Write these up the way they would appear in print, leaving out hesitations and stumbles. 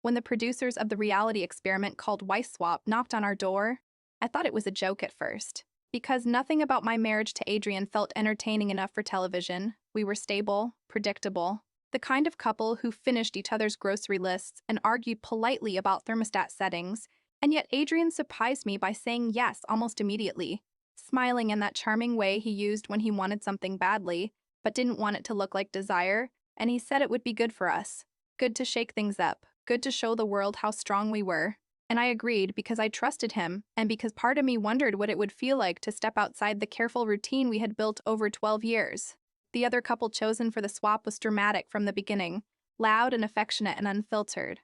When the producers of the reality experiment called Wife Swap knocked on our door, I thought it was a joke at first. Because nothing about my marriage to Adrian felt entertaining enough for television. We were stable, predictable, the kind of couple who finished each other's grocery lists and argued politely about thermostat settings, and yet Adrian surprised me by saying yes almost immediately, smiling in that charming way he used when he wanted something badly, but didn't want it to look like desire, and he said it would be good for us. Good to shake things up, good to show the world how strong we were. And I agreed because I trusted him, and because part of me wondered what it would feel like to step outside the careful routine we had built over 12 years. The other couple chosen for the swap was dramatic from the beginning, loud and affectionate and unfiltered.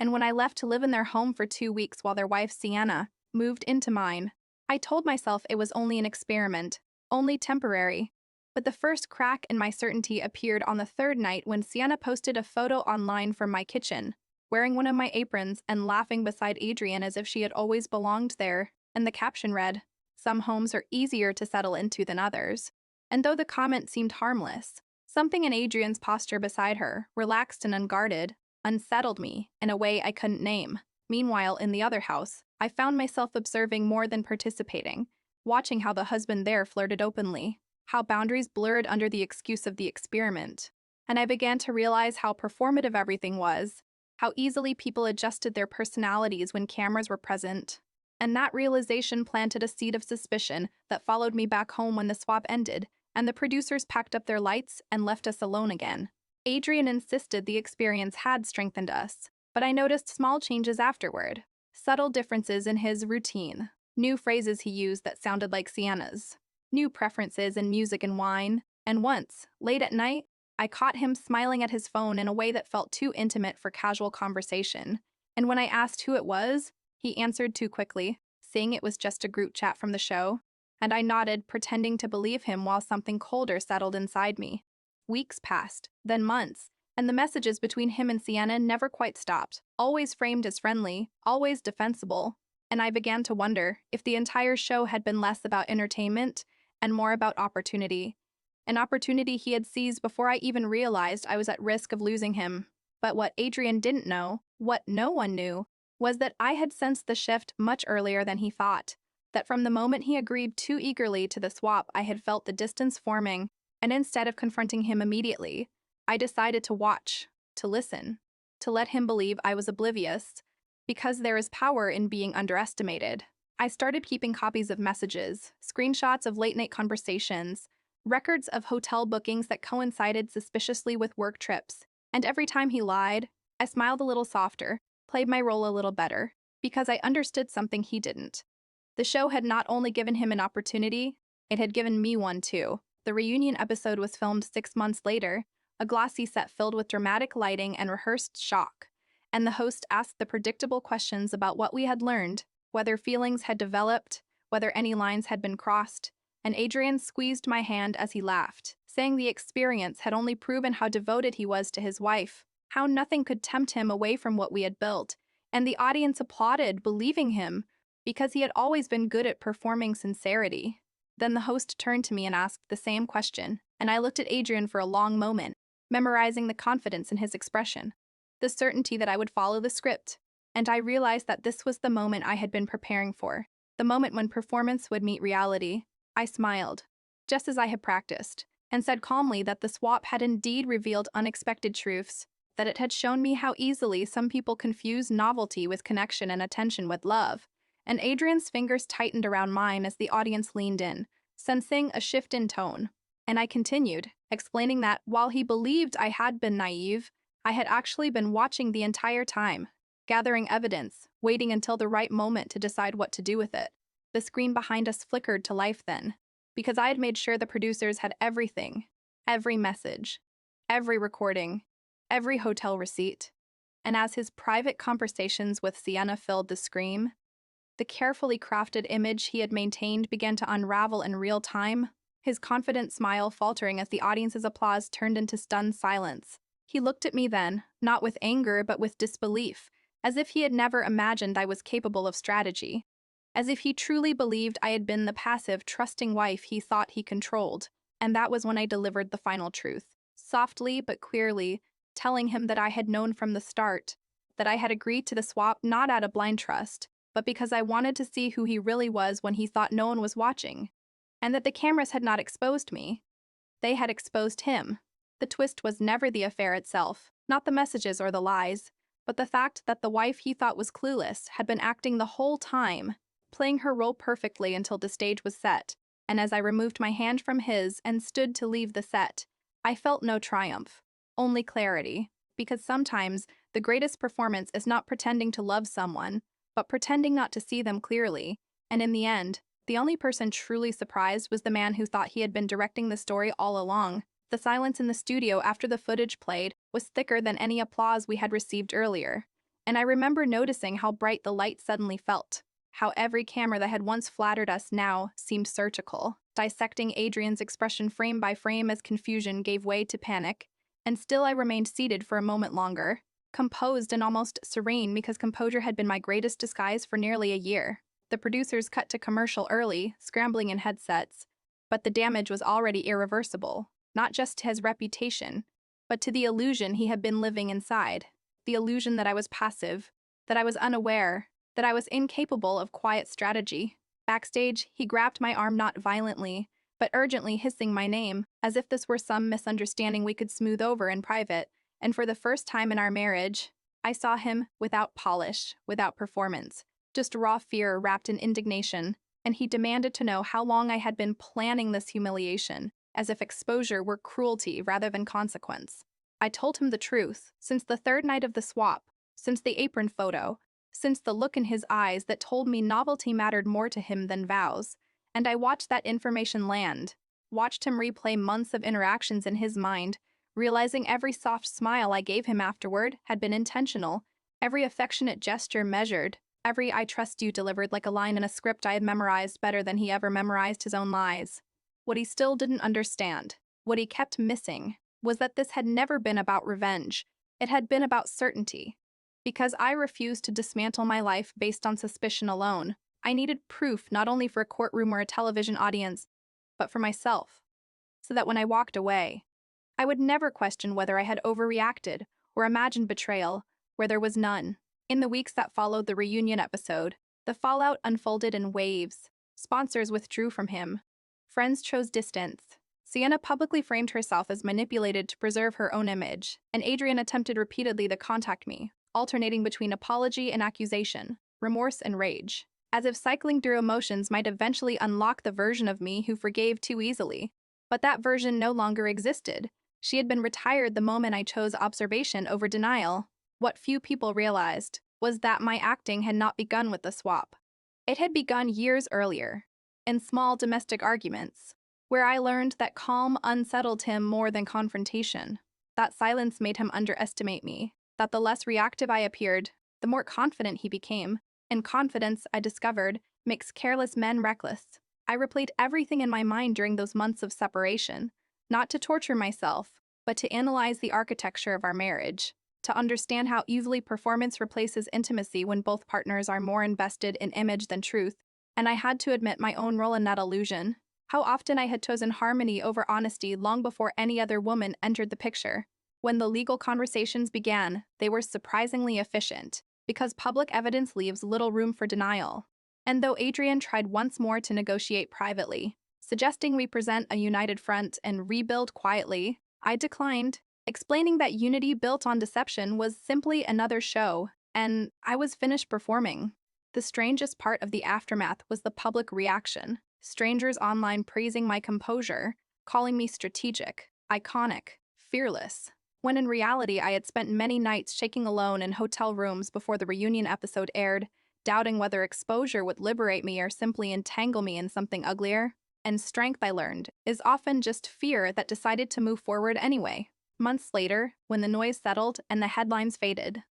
And when I left to live in their home for 2 weeks while their wife, Sienna, moved into mine, I told myself it was only an experiment, only temporary. But the first crack in my certainty appeared on the third night when Sienna posted a photo online from my kitchen, wearing one of my aprons and laughing beside Adrian as if she had always belonged there, and the caption read, "Some homes are easier to settle into than others." And though the comment seemed harmless, something in Adrian's posture beside her, relaxed and unguarded, unsettled me in a way I couldn't name. Meanwhile, in the other house, I found myself observing more than participating, watching how the husband there flirted openly, how boundaries blurred under the excuse of the experiment. And I began to realize how performative everything was, how easily people adjusted their personalities when cameras were present. And that realization planted a seed of suspicion that followed me back home when the swap ended, and the producers packed up their lights and left us alone again. Adrian insisted the experience had strengthened us, but I noticed small changes afterward. Subtle differences in his routine, new phrases he used that sounded like Sienna's, new preferences in music and wine, and once, late at night, I caught him smiling at his phone in a way that felt too intimate for casual conversation. And when I asked who it was, he answered too quickly, saying it was just a group chat from the show. And I nodded, pretending to believe him while something colder settled inside me. Weeks passed, then months, and the messages between him and Sienna never quite stopped, always framed as friendly, always defensible. And I began to wonder if the entire show had been less about entertainment and more about opportunity. An opportunity he had seized before I even realized I was at risk of losing him. But what Adrian didn't know, what no one knew, was that I had sensed the shift much earlier than he thought. That from the moment he agreed too eagerly to the swap, I had felt the distance forming, and instead of confronting him immediately, I decided to watch, to listen, to let him believe I was oblivious, because there is power in being underestimated. I started keeping copies of messages, screenshots of late-night conversations, records of hotel bookings that coincided suspiciously with work trips, and every time he lied, I smiled a little softer, played my role a little better, because I understood something he didn't. The show had not only given him an opportunity, it had given me one too. The reunion episode was filmed 6 months later, a glossy set filled with dramatic lighting and rehearsed shock, and the host asked the predictable questions about what we had learned, whether feelings had developed, whether any lines had been crossed, and Adrian squeezed my hand as he laughed, saying the experience had only proven how devoted he was to his wife, how nothing could tempt him away from what we had built, and the audience applauded, believing him, because he had always been good at performing sincerity. Then the host turned to me and asked the same question, and I looked at Adrian for a long moment, memorizing the confidence in his expression, the certainty that I would follow the script, and I realized that this was the moment I had been preparing for, the moment when performance would meet reality. I smiled, just as I had practiced, and said calmly that the swap had indeed revealed unexpected truths, that it had shown me how easily some people confuse novelty with connection and attention with love. And Adrian's fingers tightened around mine as the audience leaned in, sensing a shift in tone. And I continued, explaining that while he believed I had been naive, I had actually been watching the entire time, gathering evidence, waiting until the right moment to decide what to do with it. The screen behind us flickered to life then, because I had made sure the producers had everything, every message, every recording, every hotel receipt. And as his private conversations with Sienna filled the screen, the carefully crafted image he had maintained began to unravel in real time, his confident smile faltering as the audience's applause turned into stunned silence. He looked at me then, not with anger but with disbelief, as if he had never imagined I was capable of strategy, as if he truly believed I had been the passive, trusting wife he thought he controlled. And that was when I delivered the final truth, softly but clearly, telling him that I had known from the start, that I had agreed to the swap not out of blind trust, but because I wanted to see who he really was when he thought no one was watching, and that the cameras had not exposed me. They had exposed him. The twist was never the affair itself, not the messages or the lies, but the fact that the wife he thought was clueless had been acting the whole time, playing her role perfectly until the stage was set, and as I removed my hand from his and stood to leave the set, I felt no triumph, only clarity, because sometimes the greatest performance is not pretending to love someone, but pretending not to see them clearly, and in the end, the only person truly surprised was the man who thought he had been directing the story all along. The silence in the studio after the footage played was thicker than any applause we had received earlier, and I remember noticing how bright the light suddenly felt, how every camera that had once flattered us now seemed surgical, dissecting Adrian's expression frame by frame as confusion gave way to panic, and still I remained seated for a moment longer, composed and almost serene because composure had been my greatest disguise for nearly a year. The producers cut to commercial early, scrambling in headsets, but the damage was already irreversible, not just to his reputation, but to the illusion he had been living inside, the illusion that I was passive, that I was unaware, that I was incapable of quiet strategy. Backstage, he grabbed my arm not violently, but urgently hissing my name, as if this were some misunderstanding we could smooth over in private, and for the first time in our marriage, I saw him without polish, without performance, just raw fear wrapped in indignation, and he demanded to know how long I had been planning this humiliation, as if exposure were cruelty rather than consequence. I told him the truth, since the third night of the swap, since the apron photo, since the look in his eyes that told me novelty mattered more to him than vows, and I watched that information land, watched him replay months of interactions in his mind, realizing every soft smile I gave him afterward had been intentional, every affectionate gesture measured, every "I trust you" delivered like a line in a script I had memorized better than he ever memorized his own lies. What he still didn't understand, what he kept missing, was that this had never been about revenge. It had been about certainty. Because I refused to dismantle my life based on suspicion alone, I needed proof not only for a courtroom or a television audience, but for myself, so that when I walked away, I would never question whether I had overreacted or imagined betrayal where there was none. In the weeks that followed the reunion episode, the fallout unfolded in waves. Sponsors withdrew from him. Friends chose distance. Sienna publicly framed herself as manipulated to preserve her own image, and Adrian attempted repeatedly to contact me, alternating between apology and accusation, remorse and rage, as if cycling through emotions might eventually unlock the version of me who forgave too easily. But that version no longer existed. She had been retired the moment I chose observation over denial. What few people realized was that my acting had not begun with the swap. It had begun years earlier, in small domestic arguments, where I learned that calm unsettled him more than confrontation, that silence made him underestimate me, that the less reactive I appeared, the more confident he became, and confidence, I discovered, makes careless men reckless. I replayed everything in my mind during those months of separation, not to torture myself, but to analyze the architecture of our marriage, to understand how easily performance replaces intimacy when both partners are more invested in image than truth, and I had to admit my own role in that illusion. How often I had chosen harmony over honesty long before any other woman entered the picture. When the legal conversations began, they were surprisingly efficient, because public evidence leaves little room for denial. And though Adrian tried once more to negotiate privately, suggesting we present a united front and rebuild quietly, I declined, explaining that unity built on deception was simply another show, and I was finished performing. The strangest part of the aftermath was the public reaction. Strangers online praising my composure, calling me strategic, iconic, fearless, when in reality I had spent many nights shaking alone in hotel rooms before the reunion episode aired, doubting whether exposure would liberate me or simply entangle me in something uglier. And strength, I learned, is often just fear that decided to move forward anyway. Months later, when the noise settled and the headlines faded,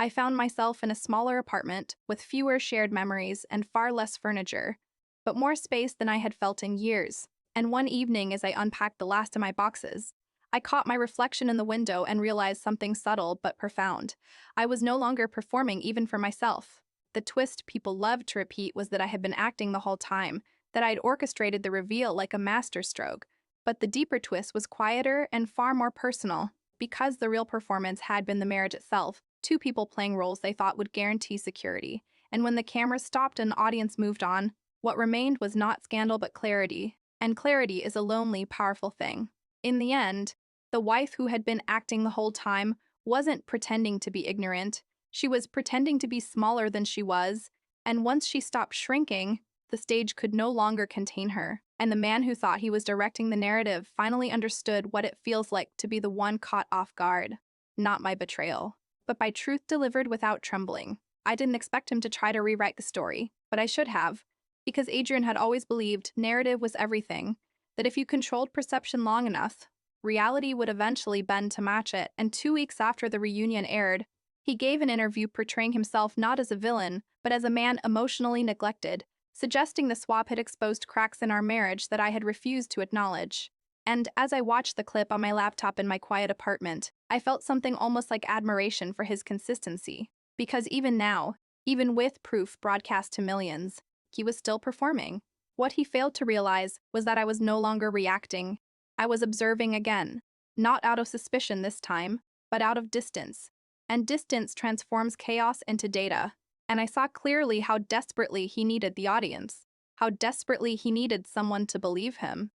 I found myself in a smaller apartment with fewer shared memories and far less furniture, but more space than I had felt in years. And one evening, as I unpacked the last of my boxes, I caught my reflection in the window and realized something subtle but profound. I was no longer performing even for myself. The twist people loved to repeat was that I had been acting the whole time, that I had orchestrated the reveal like a masterstroke. But the deeper twist was quieter and far more personal. Because the real performance had been the marriage itself, two people playing roles they thought would guarantee security. And when the camera stopped and the audience moved on, what remained was not scandal but clarity. And clarity is a lonely, powerful thing. In the end, the wife who had been acting the whole time wasn't pretending to be ignorant. She was pretending to be smaller than she was, and once she stopped shrinking, the stage could no longer contain her. And the man who thought he was directing the narrative finally understood what it feels like to be the one caught off guard. Not my betrayal, but by truth delivered without trembling. I didn't expect him to try to rewrite the story, but I should have, because Adrian had always believed narrative was everything, that if you controlled perception long enough, reality would eventually bend to match it. And 2 weeks after the reunion aired, he gave an interview portraying himself not as a villain, but as a man emotionally neglected, suggesting the swap had exposed cracks in our marriage that I had refused to acknowledge. And as I watched the clip on my laptop in my quiet apartment, I felt something almost like admiration for his consistency. Because even now, even with proof broadcast to millions, he was still performing. What he failed to realize was that I was no longer reacting. I was observing again, not out of suspicion this time, but out of distance. And distance transforms chaos into data. And I saw clearly how desperately he needed the audience, how desperately he needed someone to believe him.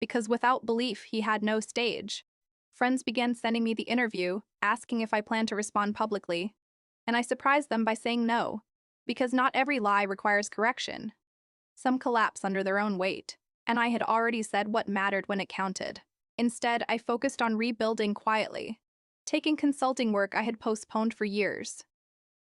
Because without belief, he had no stage. Friends began sending me the interview, asking if I planned to respond publicly. And I surprised them by saying no, because not every lie requires correction. Some collapse under their own weight, and I had already said what mattered when it counted. Instead, I focused on rebuilding quietly, taking consulting work I had postponed for years,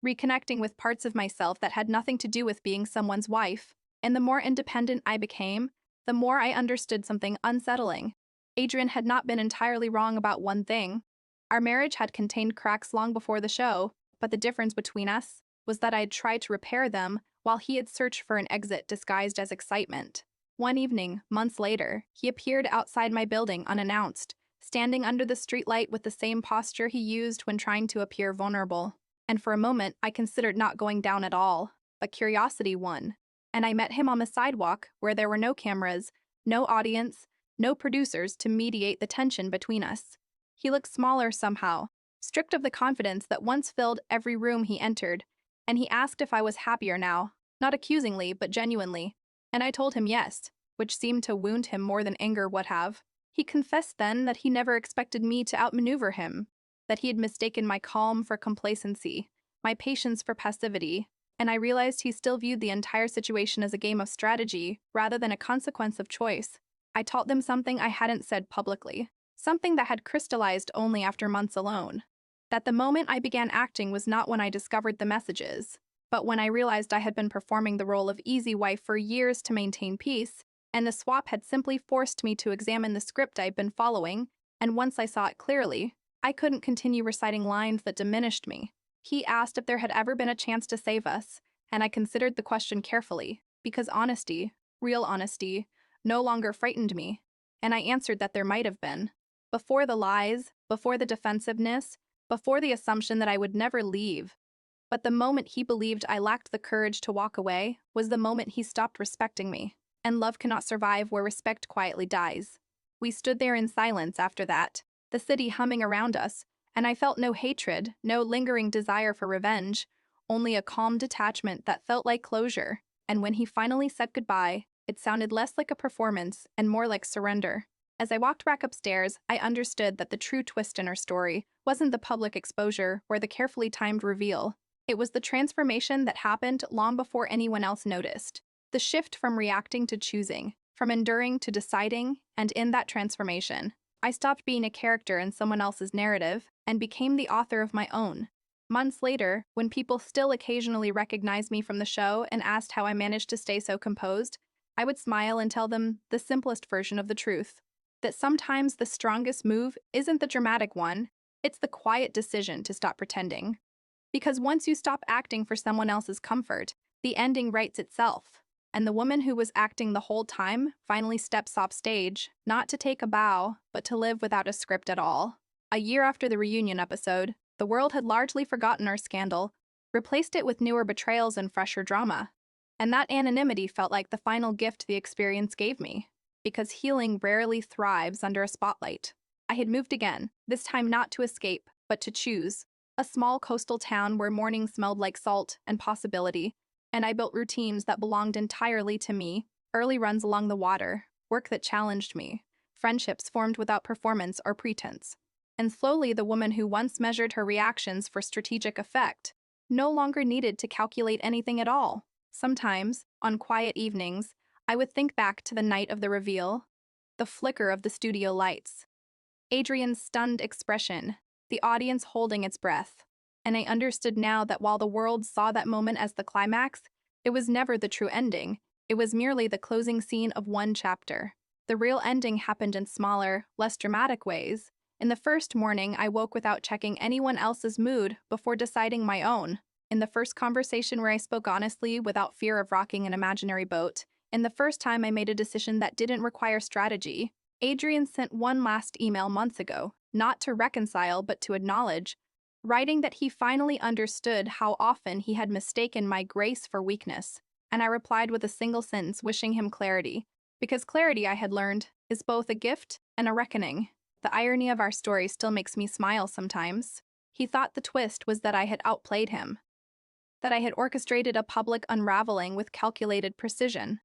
reconnecting with parts of myself that had nothing to do with being someone's wife. And the more independent I became, the more I understood something unsettling. Adrian had not been entirely wrong about one thing. Our marriage had contained cracks long before the show, but the difference between us was that I had tried to repair them while he had searched for an exit disguised as excitement. One evening, months later, he appeared outside my building unannounced, standing under the streetlight with the same posture he used when trying to appear vulnerable. And for a moment, I considered not going down at all, but curiosity won. And I met him on the sidewalk where there were no cameras, no audience, no producers to mediate the tension between us. He looked smaller somehow, stripped of the confidence that once filled every room he entered, and he asked if I was happier now, not accusingly, but genuinely. And I told him yes, which seemed to wound him more than anger would have. He confessed then that he never expected me to outmaneuver him, that he had mistaken my calm for complacency, my patience for passivity, and I realized he still viewed the entire situation as a game of strategy rather than a consequence of choice. I taught them something I hadn't said publicly, something that had crystallized only after months alone. That the moment I began acting was not when I discovered the messages, but when I realized I had been performing the role of easy wife for years to maintain peace, and the swap had simply forced me to examine the script I'd been following, and once I saw it clearly, I couldn't continue reciting lines that diminished me. He asked if there had ever been a chance to save us, and I considered the question carefully, because honesty, real honesty, no longer frightened me, and I answered that there might have been. Before the lies, before the defensiveness, before the assumption that I would never leave. But the moment he believed I lacked the courage to walk away was the moment he stopped respecting me. And love cannot survive where respect quietly dies. We stood there in silence after that, the city humming around us, and I felt no hatred, no lingering desire for revenge, only a calm detachment that felt like closure. And when he finally said goodbye, it sounded less like a performance and more like surrender. As I walked back upstairs, I understood that the true twist in our story wasn't the public exposure or the carefully timed reveal. It was the transformation that happened long before anyone else noticed. The shift from reacting to choosing, from enduring to deciding, and in that transformation, I stopped being a character in someone else's narrative and became the author of my own. Months later, when people still occasionally recognized me from the show and asked how I managed to stay so composed, I would smile and tell them the simplest version of the truth. That sometimes the strongest move isn't the dramatic one, it's the quiet decision to stop pretending. Because once you stop acting for someone else's comfort, the ending writes itself. And the woman who was acting the whole time finally steps off stage, not to take a bow, but to live without a script at all. A year after the reunion episode, the world had largely forgotten our scandal, replaced it with newer betrayals and fresher drama. And that anonymity felt like the final gift the experience gave me. Because healing rarely thrives under a spotlight. I had moved again, this time not to escape, but to choose. A small coastal town where mornings smelled like salt and possibility, and I built routines that belonged entirely to me, early runs along the water, work that challenged me, friendships formed without performance or pretense. And slowly, the woman who once measured her reactions for strategic effect no longer needed to calculate anything at all. Sometimes, on quiet evenings, I would think back to the night of the reveal, the flicker of the studio lights, Adrian's stunned expression, the audience holding its breath. And I understood now that while the world saw that moment as the climax, it was never the true ending. It was merely the closing scene of one chapter. The real ending happened in smaller, less dramatic ways. In the first morning, I woke without checking anyone else's mood before deciding my own. In the first conversation where I spoke honestly without fear of rocking an imaginary boat. In the first time I made a decision that didn't require strategy. Adrian sent one last email months ago, not to reconcile but to acknowledge, writing that he finally understood how often he had mistaken my grace for weakness. And I replied with a single sentence wishing him clarity, because clarity, I had learned, is both a gift and a reckoning. The irony of our story still makes me smile sometimes. He thought the twist was that I had outplayed him, that I had orchestrated a public unraveling with calculated precision.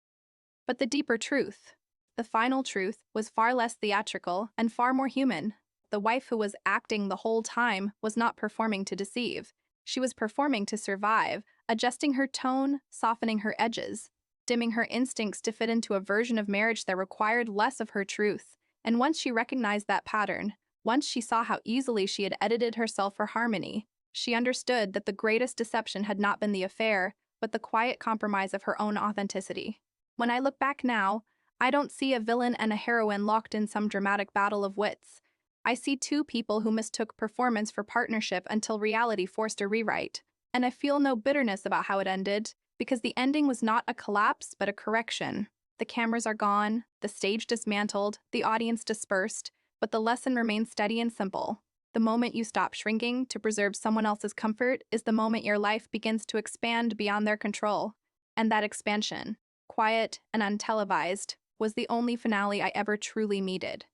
But the deeper truth, the final truth, was far less theatrical and far more human. The wife who was acting the whole time was not performing to deceive. She was performing to survive, adjusting her tone, softening her edges, dimming her instincts to fit into a version of marriage that required less of her truth. And once she recognized that pattern, once she saw how easily she had edited herself for harmony, she understood that the greatest deception had not been the affair, but the quiet compromise of her own authenticity. When I look back now, I don't see a villain and a heroine locked in some dramatic battle of wits. I see two people who mistook performance for partnership until reality forced a rewrite. And I feel no bitterness about how it ended, because the ending was not a collapse but a correction. The cameras are gone, the stage dismantled, the audience dispersed, but the lesson remains steady and simple. The moment you stop shrinking to preserve someone else's comfort is the moment your life begins to expand beyond their control. And that expansion, quiet and untelevised, was the only finale I ever truly needed.